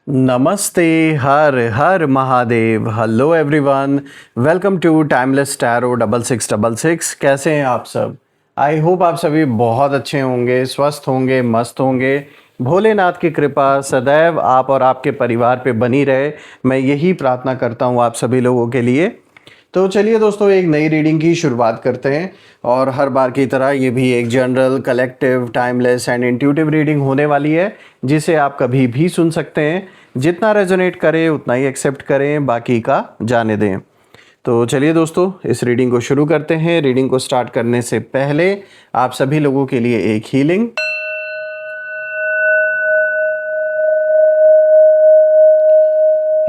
नमस्ते। हर हर Mahadev. Hello everyone, welcome to Timeless Tarot 6666। कैसे हैं आप सब? आई होप आप सभी बहुत अच्छे होंगे, स्वस्थ होंगे, मस्त होंगे। भोलेनाथ की कृपा सदैव आप और आपके परिवार पे बनी रहे, मैं यही प्रार्थना करता हूँ आप सभी लोगों के लिए। तो चलिए दोस्तों, एक नई रीडिंग की शुरुआत करते हैं। और हर बार की तरह ये भी एक general, collective, timeless and intuitive reading होने वाली है, जिसे आप कभी भी सुन सकते हैं। जितना रेजोनेट करे उतना ही एक्सेप्ट करें, बाकी का जाने दें। तो चलिए दोस्तों, इस रीडिंग को शुरू करते हैं। रीडिंग को स्टार्ट करने से पहले आप सभी लोगों के लिए एक हीलिंग।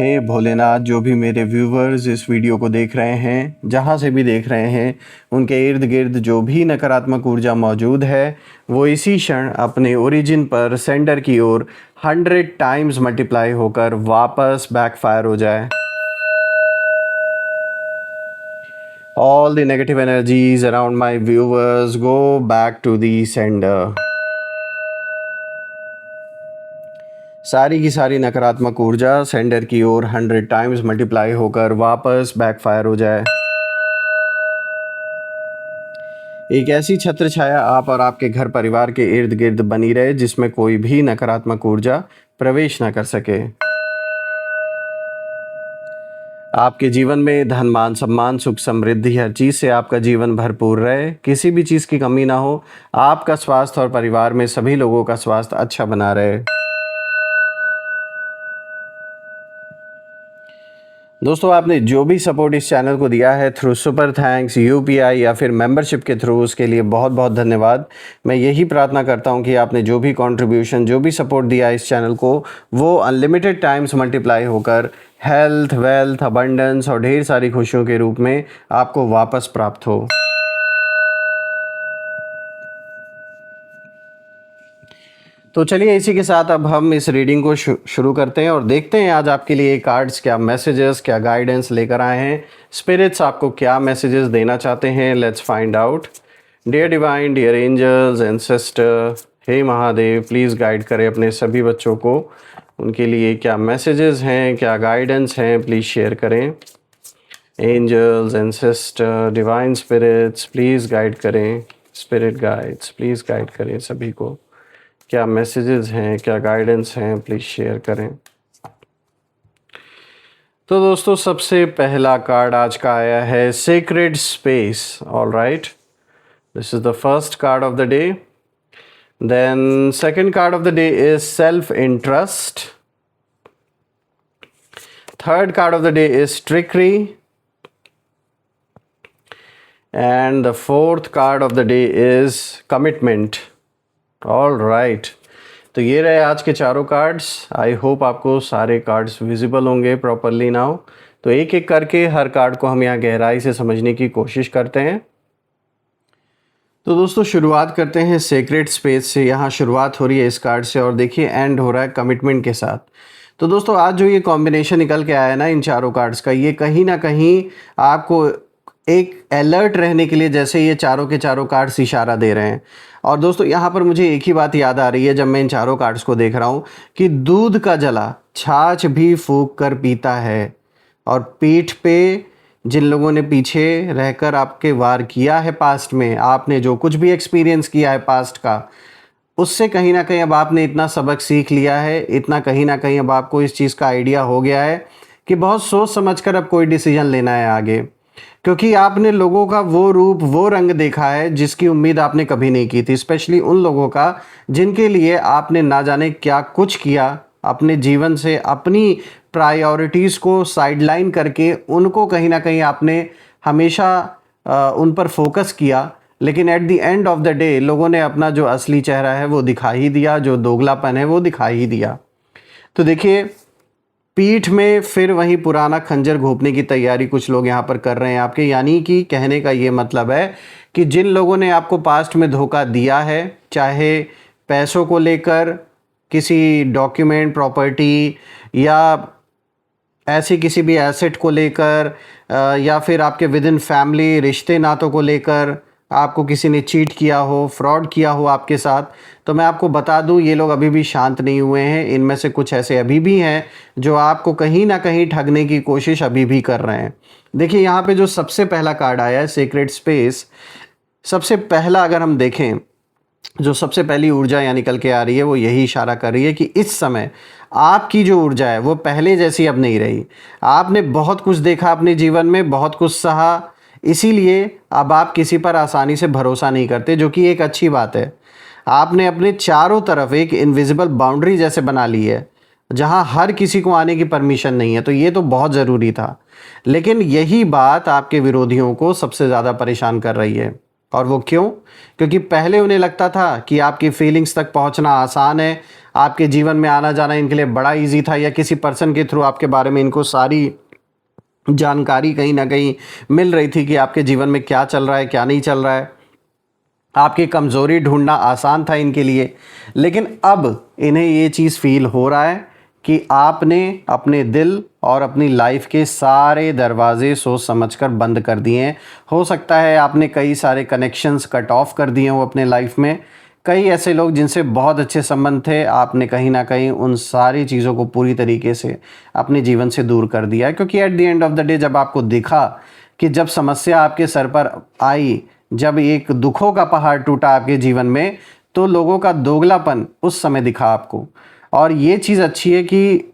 हे भोलेनाथ, जो भी मेरे व्यूवर्स इस वीडियो को देख रहे हैं, जहाँ से भी देख रहे हैं, उनके इर्द गिर्द जो भी नकारात्मक ऊर्जा मौजूद है, वो इसी क्षण अपने ओरिजिन पर सेंडर की ओर 100 टाइम्स मल्टीप्लाई होकर वापस बैकफायर हो जाए। All the negative energies around my viewers go back to the sender. सारी की सारी नकारात्मक ऊर्जा सेंडर की ओर 100 टाइम्स मल्टीप्लाई होकर वापस बैकफायर हो जाए। एक ऐसी छत्र छाया आप और आपके घर परिवार के इर्द गिर्द बनी रहे, जिसमें कोई भी नकारात्मक ऊर्जा प्रवेश न कर सके। आपके जीवन में धन, मान, सम्मान, सुख, समृद्धि, हर चीज़ से आपका जीवन भरपूर रहे, किसी भी चीज़ की कमी ना हो। आपका स्वास्थ्य और परिवार में सभी लोगों का स्वास्थ्य अच्छा बना रहे। दोस्तों, आपने जो भी सपोर्ट इस चैनल को दिया है थ्रू सुपर थैंक्स, यूपीआई या फिर मेंबरशिप के थ्रू, उसके लिए बहुत बहुत धन्यवाद। मैं यही प्रार्थना करता हूं कि आपने जो भी कंट्रीब्यूशन, जो भी सपोर्ट दिया इस चैनल को, वो अनलिमिटेड टाइम्स मल्टीप्लाई होकर हेल्थ, वेल्थ, अबंडेंस और ढेर सारी खुशियों के रूप में आपको वापस प्राप्त हो। तो चलिए, इसी के साथ अब हम इस रीडिंग को शुरू करते हैं और देखते हैं आज आपके लिए कार्ड्स क्या मैसेजेस, क्या गाइडेंस लेकर आए हैं। स्पिरिट्स आपको क्या मैसेजेस देना चाहते हैं, let's find out. Dear divine, dear angels and sister, हे महादेव, प्लीज़ गाइड करें अपने सभी बच्चों को। उनके लिए क्या मैसेजेस हैं, क्या गाइडेंस हैं, प्लीज़ शेयर करें। Angels and sister, divine spirits, please guide करें। स्पिरिट गाइड्स, प्लीज़ गाइड करें सभी को। क्या मैसेजेस हैं, क्या गाइडेंस हैं, प्लीज़ शेयर करें। तो दोस्तों, सबसे पहला कार्ड आज का आया है sacred space. All right, this is the first card of the day. Then second card of the day is self interest. Third card of the day is trickery and the fourth card of the day is commitment. All right, तो ये रहे आज के चारों cards. I hope आपको सारे cards visible होंगे properly now. तो एक एक करके हर कार्ड को हम यहाँ गहराई से समझने की कोशिश करते हैं। तो दोस्तों, शुरुआत करते हैं सेक्रेड स्पेस से। यहाँ शुरुआत हो रही है इस कार्ड से और देखिए एंड हो रहा है कमिटमेंट के साथ। तो दोस्तों, आज जो ये कॉम्बिनेशन निकल के आया है ना इन चारों कार्ड्स का, ये कहीं ना कहीं आपको एक अलर्ट रहने के लिए, जैसे ये चारों के चारों कार्ड्स इशारा दे रहे हैं। और दोस्तों, यहाँ पर मुझे एक ही बात याद आ रही है जब मैं इन चारों कार्ड्स को देख रहा हूँ कि दूध का जला छाछ भी फूंक कर पीता है। और पीठ पे जिन लोगों ने पीछे रहकर आपके वार किया है पास्ट में, आपने जो कुछ भी एक्सपीरियंस किया है पास्ट का, उससे कहीं ना कहीं अब आपने इतना सबक सीख लिया है, इतना कहीं ना कहीं अब आपको इस चीज़ का आइडिया हो गया है कि बहुत सोच समझ कर अब कोई डिसीजन लेना है आगे। क्योंकि आपने लोगों का वो रूप, वो रंग देखा है जिसकी उम्मीद आपने कभी नहीं की थी। स्पेशली उन लोगों का जिनके लिए आपने ना जाने क्या कुछ किया अपने जीवन से, अपनी प्रायोरिटीज़ को साइडलाइन करके उनको कहीं ना कहीं आपने हमेशा उन पर फोकस किया। लेकिन at the end of the day लोगों ने अपना जो असली चेहरा है वो दिखा ही दिया, जो दोगलापन है वो दिखा ही दिया। तो देखिए, पीठ में फिर वही पुराना खंजर घोंपने की तैयारी कुछ लोग यहाँ पर कर रहे हैं आपके। यानी कि कहने का ये मतलब है कि जिन लोगों ने आपको पास्ट में धोखा दिया है, चाहे पैसों को लेकर, किसी डॉक्यूमेंट, प्रॉपर्टी या ऐसी किसी भी एसेट को लेकर, या फिर आपके विद इन फैमिली रिश्ते नातों को लेकर, आपको किसी ने चीट किया हो, फ्रॉड किया हो आपके साथ, तो मैं आपको बता दूं ये लोग अभी भी शांत नहीं हुए हैं। इनमें से कुछ ऐसे अभी भी हैं जो आपको कहीं ना कहीं ठगने की कोशिश अभी भी कर रहे हैं। देखिए यहाँ पे जो सबसे पहला कार्ड आया है सीक्रेट स्पेस, सबसे पहला अगर हम देखें, जो सबसे पहली ऊर्जा यहाँ निकल के आ रही है वो यही इशारा कर रही है कि इस समय आपकी जो ऊर्जा है वो पहले जैसी अब नहीं रही। आपने बहुत कुछ देखा अपने जीवन में, बहुत कुछ सहा, इसीलिए अब आप किसी पर आसानी से भरोसा नहीं करते, जो कि एक अच्छी बात है। आपने अपने चारों तरफ एक इनविजिबल बाउंड्री जैसे बना ली है जहां हर किसी को आने की परमिशन नहीं है, तो ये तो बहुत ज़रूरी था। लेकिन यही बात आपके विरोधियों को सबसे ज़्यादा परेशान कर रही है। और वो क्यों? क्योंकि पहले उन्हें लगता था कि आपकी फीलिंग्स तक पहुंचना आसान है, आपके जीवन में आना जाना इनके लिए बड़ा इजी था, या किसी पर्सन के थ्रू आपके बारे में इनको सारी जानकारी कहीं ना कहीं मिल रही थी कि आपके जीवन में क्या चल रहा है, क्या नहीं चल रहा है। आपकी कमज़ोरी ढूंढना आसान था इनके लिए। लेकिन अब इन्हें ये चीज़ फील हो रहा है कि आपने अपने दिल और अपनी लाइफ के सारे दरवाजे सोच समझकर बंद कर दिए हैं। हो सकता है आपने कई सारे कनेक्शंस कट ऑफ कर दिए हो अपने लाइफ में। कई ऐसे लोग जिनसे बहुत अच्छे संबंध थे, आपने कहीं ना कहीं उन सारी चीज़ों को पूरी तरीके से अपने जीवन से दूर कर दिया है। क्योंकि at the end of the day जब आपको दिखा कि जब समस्या आपके सर पर आई, जब एक दुखों का पहाड़ टूटा आपके जीवन में, तो लोगों का दोगलापन उस समय दिखा आपको। और ये चीज़ अच्छी है कि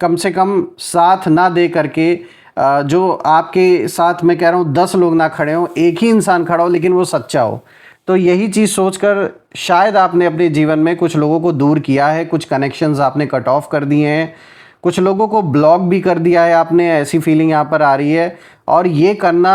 कम से कम साथ ना दे करके जो आपके साथ, मैं कह रहा हूँ 10 लोग ना खड़े हों, एक ही इंसान खड़ा हो लेकिन वो सच्चा हो। तो यही चीज़ सोचकर शायद आपने अपने जीवन में कुछ लोगों को दूर किया है, कुछ कनेक्शंस आपने कट ऑफ कर दिए हैं, कुछ लोगों को ब्लॉक भी कर दिया है आपने, ऐसी फीलिंग यहाँ पर आ रही है। और ये करना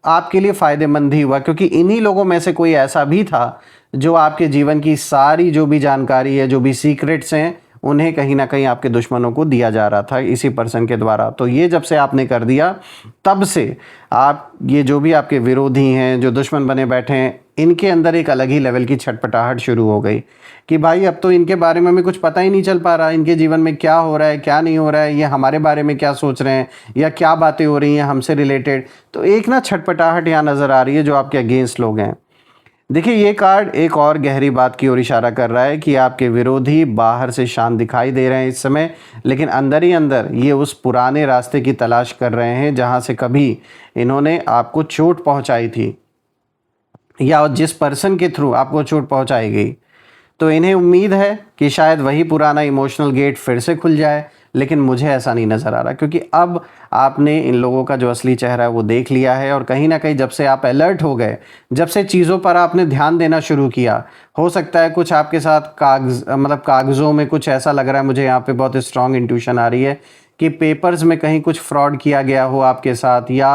आपके लिए फ़ायदेमंद ही हुआ, क्योंकि इन्हीं लोगों में से कोई ऐसा भी था जो आपके जीवन की सारी जो भी जानकारी है, जो भी सीक्रेट्स हैं, उन्हें कहीं ना कहीं आपके दुश्मनों को दिया जा रहा था इसी पर्सन के द्वारा। तो ये जब से आपने कर दिया, तब से आप, ये जो भी आपके विरोधी हैं, जो दुश्मन बने बैठे हैं, इनके अंदर एक अलग ही लेवल की छटपटाहट शुरू हो गई कि भाई अब तो इनके बारे में हमें कुछ पता ही नहीं चल पा रहा, इनके जीवन में क्या हो रहा है, क्या नहीं हो रहा है, ये हमारे बारे में क्या सोच रहे हैं, या क्या बातें हो रही हैं हमसे रिलेटेड। तो एक ना छटपटाहट यहाँ नज़र आ रही है जो आपके अगेंस्ट लोग हैं। देखिए ये कार्ड एक और गहरी बात की ओर इशारा कर रहा है कि आपके विरोधी बाहर से शांत दिखाई दे रहे हैं इस समय, लेकिन अंदर ही अंदर ये उस पुराने रास्ते की तलाश कर रहे हैं जहां से कभी इन्होंने आपको चोट पहुंचाई थी, या जिस पर्सन के थ्रू आपको चोट पहुंचाई गई। तो इन्हें उम्मीद है कि शायद वही पुराना इमोशनल गेट फिर से खुल जाए, लेकिन मुझे ऐसा नहीं नज़र आ रहा, क्योंकि अब आपने इन लोगों का जो असली चेहरा है वो देख लिया है। और कहीं ना कहीं जब से आप अलर्ट हो गए, जब से चीज़ों पर आपने ध्यान देना शुरू किया, हो सकता है कुछ आपके साथ कागज़ों में कुछ ऐसा लग रहा है, मुझे यहाँ पे बहुत स्ट्रॉन्ग इंट्यूशन आ रही है कि पेपर्स में कहीं कुछ फ्रॉड किया गया हो आपके साथ, या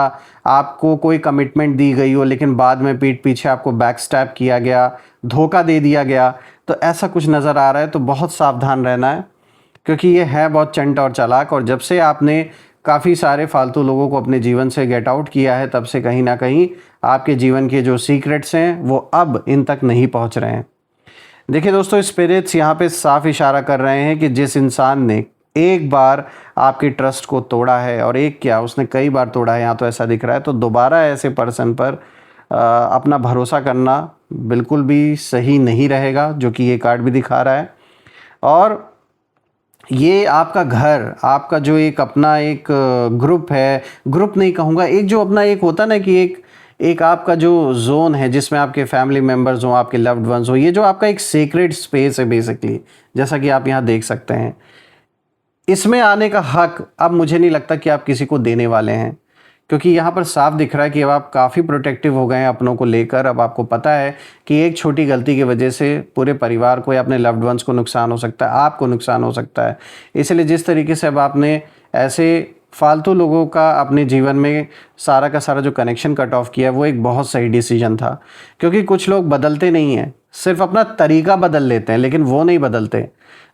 आपको कोई कमिटमेंट दी गई हो लेकिन बाद में पीठ पीछे आपको बैक स्टैप किया गया, धोखा दे दिया गया। तो ऐसा कुछ नज़र आ रहा है। तो बहुत सावधान रहना है, क्योंकि ये है बहुत चंट और चालाक। और जब से आपने काफ़ी सारे फालतू लोगों को अपने जीवन से गेट आउट किया है, तब से कहीं ना कहीं आपके जीवन के जो सीक्रेट्स हैं वो अब इन तक नहीं पहुंच रहे हैं। देखिए दोस्तों, स्पिरिट्स यहाँ पे साफ इशारा कर रहे हैं कि जिस इंसान ने एक बार आपकी ट्रस्ट को तोड़ा है, और एक क्या, उसने कई बार तोड़ा है यहाँ तो ऐसा दिख रहा है, तो दोबारा ऐसे पर्सन पर अपना भरोसा करना बिल्कुल भी सही नहीं रहेगा, जो कि ये कार्ड भी दिखा रहा है। और ये आपका घर, आपका जो एक अपना एक ग्रुप है, ग्रुप नहीं कहूँगा, एक जो अपना एक होता ना कि एक आपका जो जोन है जिसमें आपके फैमिली मेम्बर्स हों, आपके लव्ड वंस हो, ये जो आपका एक सीक्रेट स्पेस है बेसिकली, जैसा कि आप यहाँ देख सकते हैं, इसमें आने का हक अब मुझे नहीं लगता कि आप किसी को देने वाले हैं। क्योंकि यहाँ पर साफ दिख रहा है कि अब आप काफ़ी प्रोटेक्टिव हो गए हैं अपनों को लेकर। अब आपको पता है कि एक छोटी गलती की वजह से पूरे परिवार को या अपने लव्ड वंस को नुकसान हो सकता है, आपको नुकसान हो सकता है। इसलिए जिस तरीके से अब आपने ऐसे फालतू लोगों का अपने जीवन में सारा का सारा जो कनेक्शन कट ऑफ किया, वो एक बहुत सही डिसीजन था। क्योंकि कुछ लोग बदलते नहीं हैं, सिर्फ अपना तरीका बदल लेते हैं, लेकिन वो नहीं बदलते।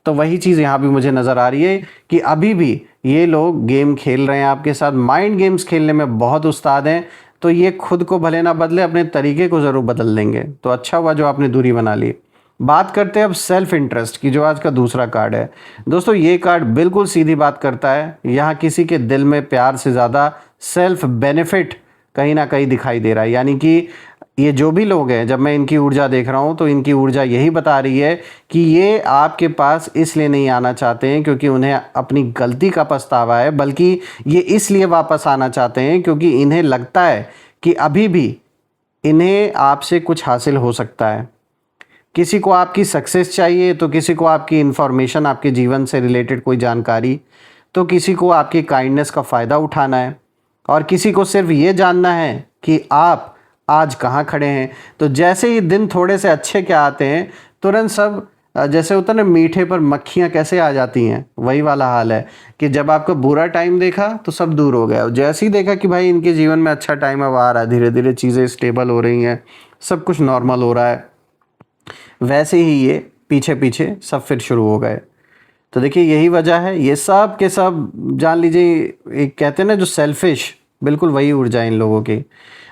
तो वही चीज़ यहाँ भी मुझे नज़र आ रही है कि अभी भी ये लोग गेम खेल रहे हैं आपके साथ, माइंड गेम्स खेलने में बहुत उस्ताद हैं। तो ये खुद को भले ना बदले, अपने तरीके को ज़रूर बदल लेंगे। तो अच्छा हुआ जो आपने दूरी बना ली। बात करते हैं अब सेल्फ इंटरेस्ट की, जो आज का दूसरा कार्ड है। दोस्तों ये कार्ड बिल्कुल सीधी बात करता है। यहाँ किसी के दिल में प्यार से ज़्यादा सेल्फ बेनिफिट कहीं ना कहीं दिखाई दे रहा है। यानी कि ये जो भी लोग हैं, जब मैं इनकी ऊर्जा देख रहा हूँ तो इनकी ऊर्जा यही बता रही है कि ये आपके पास इसलिए नहीं आना चाहते हैं क्योंकि उन्हें अपनी गलती का पछतावा है, बल्कि ये इसलिए वापस आना चाहते हैं क्योंकि इन्हें लगता है कि अभी भी इन्हें आपसे कुछ हासिल हो सकता है। किसी को आपकी सक्सेस चाहिए, तो किसी को आपकी इन्फॉर्मेशन, आपके जीवन से रिलेटेड कोई जानकारी, तो किसी को आपकी काइंडनेस का फ़ायदा उठाना है, और किसी को सिर्फ ये जानना है कि आप आज कहाँ खड़े हैं। तो जैसे ही दिन थोड़े से अच्छे क्या आते हैं, तुरंत सब जैसे होता है ना, मीठे पर मक्खियाँ कैसे आ जाती हैं, वही वाला हाल है कि जब आपको बुरा टाइम देखा तो सब दूर हो गया, और जैसे ही देखा कि भाई इनके जीवन में अच्छा टाइम अब आ रहा है, धीरे धीरे चीज़ें स्टेबल हो रही हैं, सब कुछ नॉर्मल हो रहा है, वैसे ही ये पीछे पीछे सब फिर शुरू हो गए। तो देखिए यही वजह है, ये सब के सब जान लीजिए, एक कहते हैं ना जो सेल्फिश, बिल्कुल वही ऊर्जा है इन लोगों की।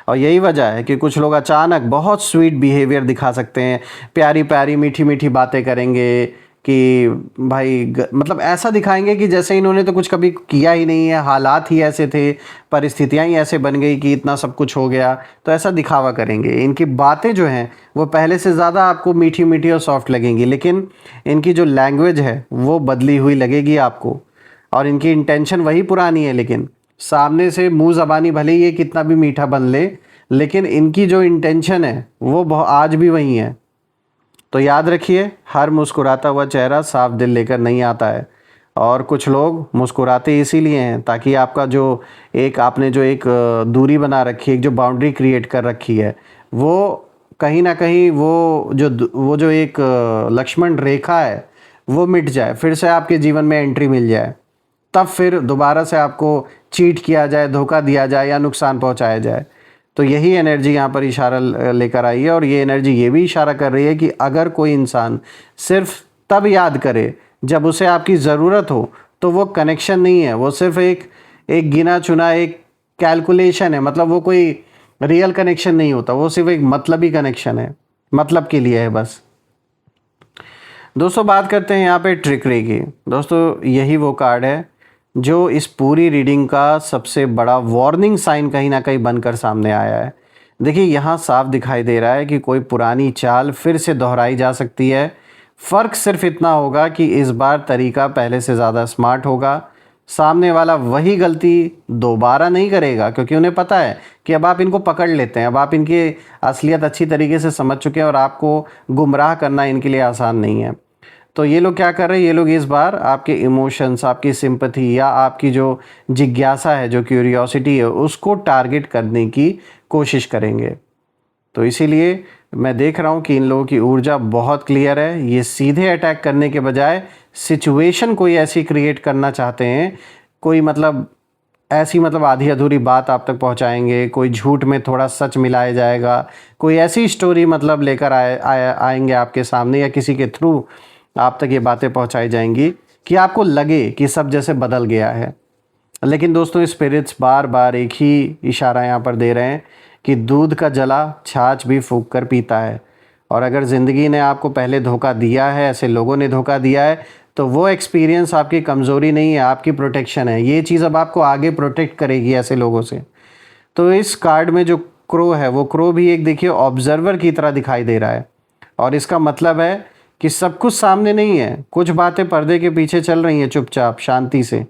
और यही वजह है कि कुछ लोग अचानक बहुत स्वीट बिहेवियर दिखा सकते हैं, प्यारी प्यारी मीठी मीठी बातें करेंगे कि भाई मतलब ऐसा दिखाएंगे कि जैसे इन्होंने तो कुछ कभी किया ही नहीं है, हालात ही ऐसे थे, परिस्थितियां ही ऐसे बन गई कि इतना सब कुछ हो गया, तो ऐसा दिखावा करेंगे। इनकी बातें जो हैं वो पहले से ज़्यादा आपको मीठी मीठी और सॉफ्ट लगेंगी, लेकिन इनकी जो लैंग्वेज है वो बदली हुई लगेगी आपको, और इनकी इंटेंशन वही पुरानी है, लेकिन सामने से मुंह ज़बानी भले ही ये कितना भी मीठा बन ले, लेकिन इनकी जो इंटेंशन है वो आज भी वही है। तो याद रखिए, हर मुस्कुराता हुआ चेहरा साफ दिल लेकर नहीं आता है, और कुछ लोग मुस्कुराते इसीलिए हैं ताकि आपका जो एक आपने जो एक दूरी बना रखी है, एक जो बाउंड्री क्रिएट कर रखी है, वो कहीं ना कहीं वो जो एक लक्ष्मण रेखा है वो मिट जाए, फिर से आपके जीवन में एंट्री मिल जाए, तब फिर दोबारा से आपको चीट किया जाए, धोखा दिया जाए या नुकसान पहुंचाया जाए। तो यही एनर्जी यहाँ पर इशारा लेकर आई है, और ये एनर्जी ये भी इशारा कर रही है कि अगर कोई इंसान सिर्फ तब याद करे जब उसे आपकी ज़रूरत हो, तो वो कनेक्शन नहीं है, वो सिर्फ एक गिना चुना एक कैलकुलेशन है, मतलब वो कोई रियल कनेक्शन नहीं होता, वो सिर्फ एक मतलबी कनेक्शन है, मतलब के लिए है बस। दोस्तों बात करते हैं यहाँ पे ट्रिकरी की। दोस्तों यही वो कार्ड है जो इस पूरी रीडिंग का सबसे बड़ा वार्निंग साइन कहीं ना कहीं बनकर सामने आया है। देखिए यहाँ साफ दिखाई दे रहा है कि कोई पुरानी चाल फिर से दोहराई जा सकती है। फ़र्क सिर्फ इतना होगा कि इस बार तरीका पहले से ज़्यादा स्मार्ट होगा। सामने वाला वही गलती दोबारा नहीं करेगा, क्योंकि उन्हें पता है कि अब आप इनको पकड़ लेते हैं, अब आप इनकी असलियत अच्छी तरीके से समझ चुके हैं, और आपको गुमराह करना इनके लिए आसान नहीं है। तो ये लोग क्या कर रहे हैं, ये लोग इस बार आपके इमोशंस, आपकी सिंपैथी या आपकी जो जिज्ञासा है, जो क्यूरियोसिटी है, उसको टारगेट करने की कोशिश करेंगे। तो इसीलिए मैं देख रहा हूँ कि इन लोगों की ऊर्जा बहुत क्लियर है। ये सीधे अटैक करने के बजाय सिचुएशन कोई ऐसी क्रिएट करना चाहते हैं, कोई मतलब ऐसी मतलब आधी अधूरी बात आप तक पहुंचाएंगे, कोई झूठ में थोड़ा सच मिलाया जाएगा, कोई ऐसी स्टोरी मतलब लेकर आएंगे आपके सामने, या किसी के थ्रू आप तक ये बातें पहुंचाई जाएंगी कि आपको लगे कि सब जैसे बदल गया है। लेकिन दोस्तों स्पिरिट्स बार बार एक ही इशारा यहाँ पर दे रहे हैं कि दूध का जला छाछ भी फूंक कर पीता है, और अगर ज़िंदगी ने आपको पहले धोखा दिया है, ऐसे लोगों ने धोखा दिया है, तो वो एक्सपीरियंस आपकी कमज़ोरी नहीं है, आपकी प्रोटेक्शन है। ये चीज़ अब आपको आगे प्रोटेक्ट करेगी ऐसे लोगों से। तो इस कार्ड में जो क्रो है, वो क्रो भी एक देखिए ऑब्जर्वर की तरह दिखाई दे रहा है, और इसका मतलब है कि सब कुछ सामने नहीं है, कुछ बातें पर्दे के पीछे चल रही हैं चुपचाप शांति से।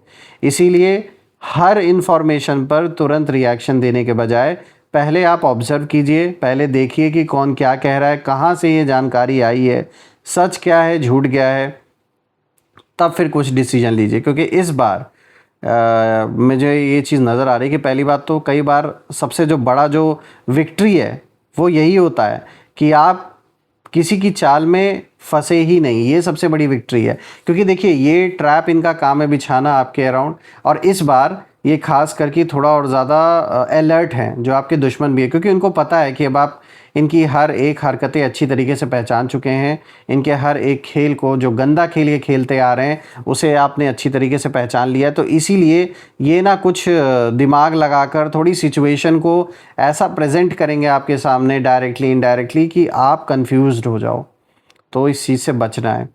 इसीलिए हर इन्फॉर्मेशन पर तुरंत रिएक्शन देने के बजाय पहले आप ऑब्जर्व कीजिए, पहले देखिए कि कौन क्या कह रहा है, कहाँ से ये जानकारी आई है, सच क्या है, झूठ क्या है, तब फिर कुछ डिसीजन लीजिए। क्योंकि इस बार मुझे ये चीज़ नज़र आ रही है कि पहली बात तो कई बार सबसे जो बड़ा जो विक्ट्री है वो यही होता है कि आप किसी की चाल में फंसे ही नहीं, ये सबसे बड़ी विक्ट्री है। क्योंकि देखिए ये ट्रैप इनका काम है बिछाना आपके अराउंड, और इस बार ये खास करके थोड़ा और ज़्यादा अलर्ट हैं जो आपके दुश्मन भी है, क्योंकि उनको पता है कि अब आप इनकी हर एक हरकतें अच्छी तरीके से पहचान चुके हैं, इनके हर एक खेल को, जो गंदा खेल ये खेलते आ रहे हैं, उसे आपने अच्छी तरीके से पहचान लिया है। तो इसीलिए ये ना कुछ दिमाग लगाकर थोड़ी सिचुएशन को ऐसा प्रेजेंट करेंगे आपके सामने डायरेक्टली इनडायरेक्टली कि आप कंफ्यूज्ड हो जाओ। तो इस चीज़ से बचना है।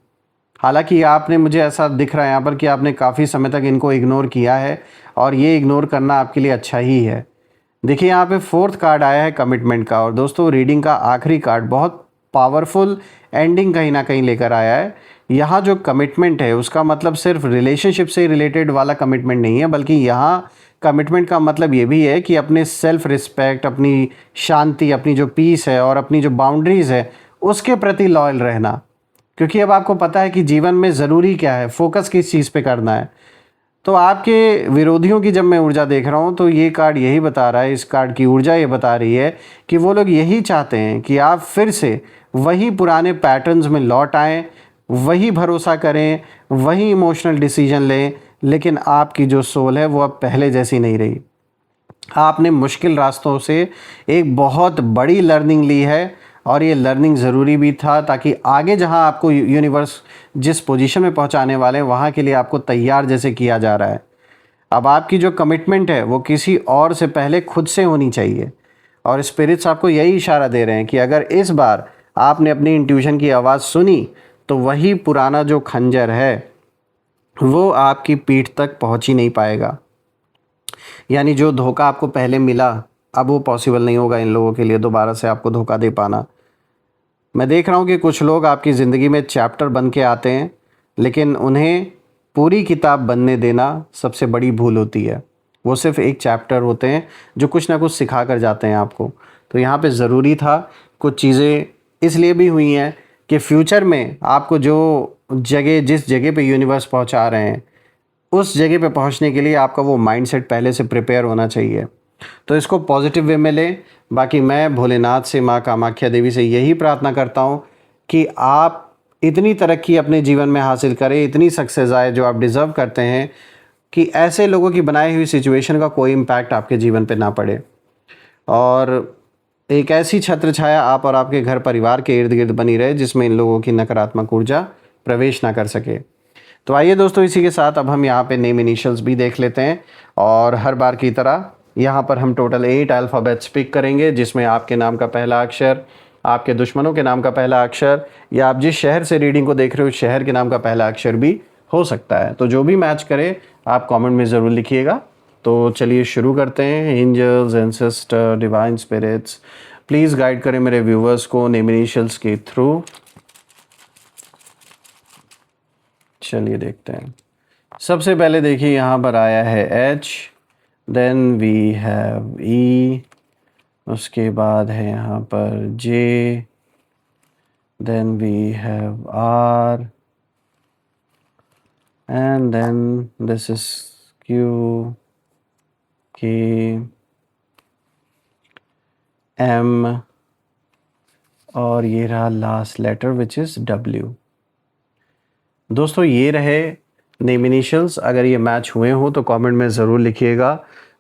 हालांकि आपने, मुझे ऐसा दिख रहा है यहाँ पर कि आपने काफ़ी समय तक इनको इग्नोर किया है, और ये इग्नोर करना आपके लिए अच्छा ही है। देखिए यहाँ पे फोर्थ कार्ड आया है कमिटमेंट का, और दोस्तों रीडिंग का आखिरी कार्ड बहुत पावरफुल एंडिंग कहीं ना कहीं लेकर आया है। यहाँ जो कमिटमेंट है उसका मतलब सिर्फ रिलेशनशिप से रिलेटेड वाला कमिटमेंट नहीं है, बल्कि यहाँ कमिटमेंट का मतलब ये भी है कि अपने सेल्फ रिस्पेक्ट, अपनी शांति, अपनी जो पीस है और अपनी जो बाउंड्रीज़ है उसके प्रति लॉयल रहना। क्योंकि अब आपको पता है कि जीवन में ज़रूरी क्या है, फोकस किस चीज़ पे करना है। तो आपके विरोधियों की जब मैं ऊर्जा देख रहा हूँ तो ये कार्ड यही बता रहा है, इस कार्ड की ऊर्जा ये बता रही है कि वो लोग यही चाहते हैं कि आप फिर से वही पुराने पैटर्न्स में लौट आएँ, वही भरोसा करें, वही इमोशनल डिसीजन लें, लेकिन आपकी जो सोल है वो अब पहले जैसी नहीं रही। आपने मुश्किल रास्तों से एक बहुत बड़ी लर्निंग ली है, और ये लर्निंग ज़रूरी भी था ताकि आगे जहां आपको यूनिवर्स जिस पोजीशन में पहुंचाने वाले हैं वहां के लिए आपको तैयार जैसे किया जा रहा है। अब आपकी जो कमिटमेंट है वो किसी और से पहले खुद से होनी चाहिए, और स्पिरिट्स आपको यही इशारा दे रहे हैं कि अगर इस बार आपने अपनी इंट्यूशन की आवाज़ सुनी तो वही पुराना जो खंजर है वो आपकी पीठ तक पहुंच ही नहीं पाएगा। यानी जो धोखा आपको पहले मिला अब वो पॉसिबल नहीं होगा इन लोगों के लिए दोबारा से आपको धोखा दे पाना। मैं देख रहा हूँ कि कुछ लोग आपकी ज़िंदगी में चैप्टर बन के आते हैं, लेकिन उन्हें पूरी किताब बनने देना सबसे बड़ी भूल होती है। वो सिर्फ एक चैप्टर होते हैं जो कुछ ना कुछ सिखा कर जाते हैं आपको। तो यहाँ पे ज़रूरी था, कुछ चीज़ें इसलिए भी हुई हैं कि फ्यूचर में आपको जो जगह, जिस जगह पे यूनिवर्स पहुँचा रहे हैं उस जगह पे पहुंचने के लिए आपका वो माइंडसेट पहले से प्रिपेयर होना चाहिए। तो इसको पॉजिटिव वे में लें। बाकी मैं भोलेनाथ से, माँ कामाख्या देवी से यही प्रार्थना करता हूँ कि आप इतनी तरक्की अपने जीवन में हासिल करें, इतनी सक्सेस आए जो आप डिज़र्व करते हैं, कि ऐसे लोगों की बनाई हुई सिचुएशन का कोई इम्पैक्ट आपके जीवन पे ना पड़े, और एक ऐसी छत्र छाया आप और आपके घर परिवार के इर्द गिर्द बनी रहे जिसमें इन लोगों की नकारात्मक ऊर्जा प्रवेश ना कर सके। तो आइए दोस्तों, इसी के साथ अब हम यहाँ पे नेम इनिशियल्स भी देख लेते हैं, और हर बार की तरह यहाँ पर हम टोटल 8 अल्फ़ाबेट्स पिक करेंगे, जिसमें आपके नाम का पहला अक्षर, आपके दुश्मनों के नाम का पहला अक्षर, या आप जिस शहर से रीडिंग को देख रहे हो उस शहर के नाम का पहला अक्षर भी हो सकता है। तो जो भी मैच करे आप कमेंट में ज़रूर लिखिएगा। तो चलिए शुरू करते हैं। Angels, ancestor, divine spirits, please guide करें मेरे व्यूवर्स को नेम इनिशियल्स के थ्रू। चलिए देखते हैं। सबसे पहले देखिए यहाँ पर आया है H, then we have E, उसके बाद है यहाँ पर J, then we have R, and then this is Q, K, M, और ये रहा last letter which is W. दोस्तों ये रहे नेम इनिशियल्स। अगर ये मैच हुए हो तो कमेंट में ज़रूर लिखिएगा,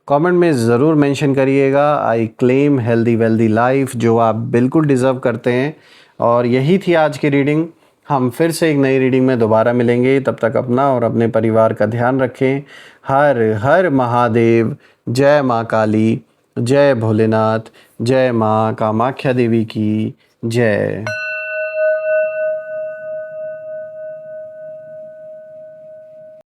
कमेंट में ज़रूर मेंशन करिएगा I claim healthy wealthy life, जो आप बिल्कुल डिज़र्व करते हैं। और यही थी आज की रीडिंग। हम फिर से एक नई रीडिंग में दोबारा मिलेंगे। तब तक अपना और अपने परिवार का ध्यान रखें। हर हर महादेव। जय माँ काली, जय भोलेनाथ, जय माँ कामाख्या देवी की जय।